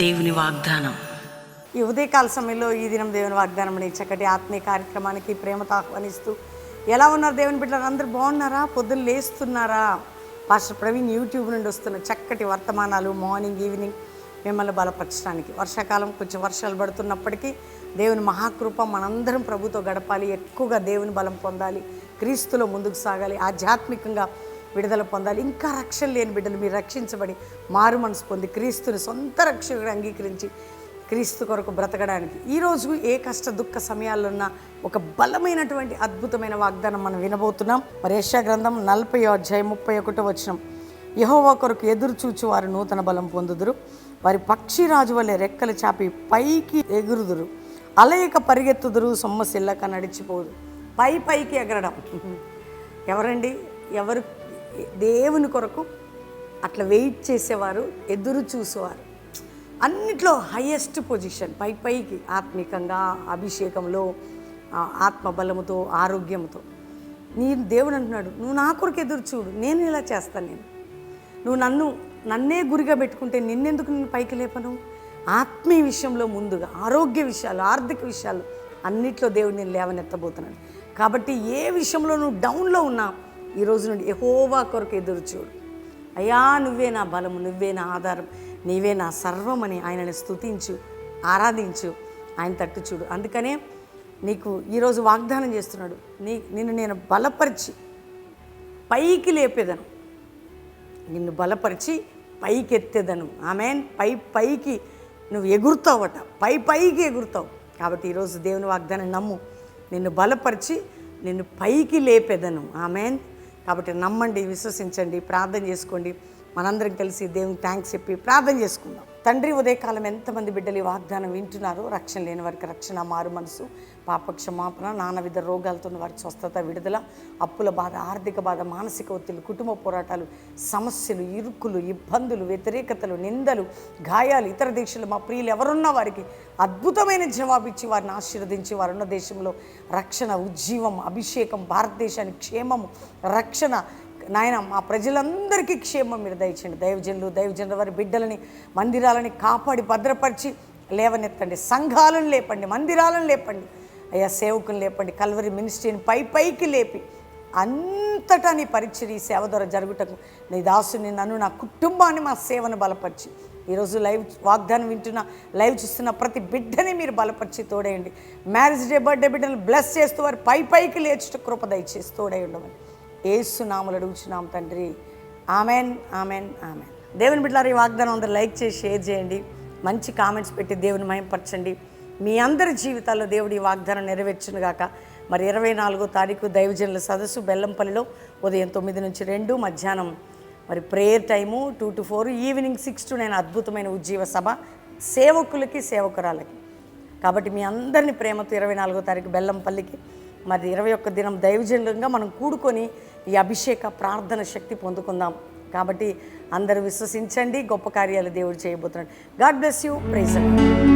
దేవుని వాగ్దానం. ఈ ఉదయకాల సమయంలో ఈ దినం దేవుని వాగ్దానం అనే చక్కటి ఆత్మీయ కార్యక్రమానికి ప్రేమతో ఆహ్వానిస్తూ, ఎలా ఉన్నారు దేవుని బిడ్డలు? అందరూ బాగున్నారా? పొద్దున్న లేస్తున్నారా? పాస్టర్ ప్రవీణ్ యూట్యూబ్ నుండి వస్తున్న చక్కటి వర్తమానాలు మార్నింగ్ ఈవినింగ్ మిమ్మల్ని బలపరచడానికి. వర్షాకాలం కొంచెం వర్షాలు పడుతున్నప్పటికీ దేవుని మహాకృప మనందరం ప్రభుతో గడపాలి, ఎక్కువగా దేవుని బలం పొందాలి, క్రీస్తులో ముందుకు సాగాలి, ఆధ్యాత్మికంగా విడుదల పొందాలి. ఇంకా రక్షణ లేని బిడ్డలు మీరు రక్షించబడి మారు మనసు పొంది క్రీస్తుని సొంత రక్షకుడు అంగీకరించి క్రీస్తు కొరకు బ్రతకడానికి ఈరోజు ఏ కష్ట దుఃఖ సమయాల్లో ఉన్న ఒక బలమైనటువంటి అద్భుతమైన వాగ్దానం మనం వినబోతున్నాం. మరి యెషయా గ్రంథం 40:31 యెహోవా కొరకు ఎదురు చూచు వారు నూతన బలం పొందుదురు, వారి పక్షిరాజు వలె రెక్కలు చాపి పైకి ఎగురుదురు, అలయక పరిగెత్తుదురు, సొమ్మసిల్లక నడిచిపోదు. పైకి ఎగరడం ఎవరండి? ఎవరు? దేవుని కొరకు అట్లా వెయిట్ చేసేవారు, ఎదురు చూసేవారు. అన్నిట్లో హయ్యెస్ట్ పొజిషన్, పైకి ఆత్మికంగా, అభిషేకంలో, ఆత్మబలముతో, ఆరోగ్యంతో. దేవుడు అంటున్నాడు, నువ్వు నా కొరకు ఎదురు చూడు, నేను ఇలా చేస్తాను. నువ్వు నన్నే గురిగా పెట్టుకుంటే నిన్నెందుకు నేను పైకి లేపను? ఆత్మీయ విషయంలో ముందుగా, ఆరోగ్య విషయాలు, ఆర్థిక విషయాలు అన్నిట్లో దేవుడు నేను లేవనెత్తబోతున్నాడు. కాబట్టి ఏ విషయంలో నువ్వు డౌన్లో ఉన్నా ఈ రోజు నుండి యెహోవా కొరకు ఎదురు చూడు. అయ్యా, నువ్వే నా బలము, నువ్వే నా ఆధారం, నీవే నా సర్వమని ఆయనని స్తుతించు, ఆరాధించు, ఆయన తట్టు చూడు. అందుకనే నీకు ఈరోజు వాగ్దానం చేస్తున్నాడు, నిన్ను నేను బలపరిచి పైకి లేపేదను, నిన్ను బలపరిచి పైకి ఎత్తేదను. ఆమేన్. పైకి నువ్వు ఎగురుతావట, పైకి ఎగురుతావు. కాబట్టి ఈరోజు దేవుని వాగ్దానం నమ్ము, నిన్ను బలపరిచి నిన్ను పైకి లేపేదను. ఆమేన్. కాబట్టి నమ్మండి, విశ్వసించండి, ప్రార్థన చేసుకోండి. మనందరం కలిసి దేవునికి థ్యాంక్స్ చెప్పి ప్రార్థన చేసుకుందాం. తండ్రి, ఉదయకాలం ఎంతమంది బిడ్డలు ఈ వాగ్దానం వింటున్నారో, రక్షణ లేని వారికి రక్షణ, మారు మనసు, పాప క్షమాపణ, నానావిధ రోగాలతో వారికి స్వస్థత, విడుదల, అప్పుల బాధ, ఆర్థిక బాధ, మానసిక ఒత్తిడి, కుటుంబ పోరాటాలు, సమస్యలు, ఇరుకులు, ఇబ్బందులు, వ్యతిరేకతలు, నిందలు, గాయాలు, ఇతర దేశాలు మా ప్రియులు ఎవరున్నా వారికి అద్భుతమైన జవాబిచ్చి వారిని ఆశీర్వదించి వారున్న దేశంలో రక్షణ, ఉజ్జీవం, అభిషేకం, భారతదేశానికి క్షేమము, రక్షణ, నాయన మా ప్రజలందరికీ క్షేమం మీరు దయచేయండి. దైవజనుల వారి బిడ్డలని, మందిరాలని కాపాడి భద్రపరిచి లేవనెత్తండి. సంఘాలను లేపండి, మందిరాలను లేపండి అయ్యా, సేవకులు లేపండి. కల్వరి మినిస్ట్రీని పైకి లేపి అంతటా నీ పరిచర్య సేవ ద్వారా జరుగుటకు నీ దాసుని, నన్ను, నా కుటుంబాన్ని, మా సేవను బలపరిచి ఈరోజు లైవ్ వాగ్దానం వింటున్న, లైవ్ చూస్తున్న ప్రతి బిడ్డని మీరు బలపరిచి తోడేయండి. మ్యారేజ్ డే, బర్త్డే బిడ్డలు బ్లెస్ చేస్తూ వారు పైకి లేచుట కృప దయచేసి తోడై ఉండమని యేసు నామములో అడుగుచున్నాం తండ్రి. Amen, amen, amen. దేవుని బిడ్డలారా, ఈ వాగ్దానం అందరూ లైక్ చేసి షేర్ చేయండి, మంచి కామెంట్స్ పెట్టి దేవుని మహిమపరచండి. మీ అందరి జీవితాల్లో దేవుడు ఈ వాగ్దానం నెరవేర్చును గాక. మరి 24వ తారీఖు దైవజనుల సదస్సు బెల్లంపల్లిలో ఉదయం 9 నుంచి 2, మధ్యాహ్నం మరి prayer time 2 to 4, evening 6 to 9 అద్భుతమైన ఉజ్జీవ సభ సేవకులకి, సేవకురాలకి. కాబట్టి మీ అందరినీ ప్రేమతో 24వ తారీఖు బెల్లంపల్లికి, మరి 21 దినం దైవజనులుగా మనం కూడుకొని ఈ అభిషేక ప్రార్థన శక్తి పొందుకుందాం. కాబట్టి అందరూ విశ్వసించండి, గొప్ప కార్యాలు దేవుడు చేయబోతున్నాడు. God bless you. Praise the lord.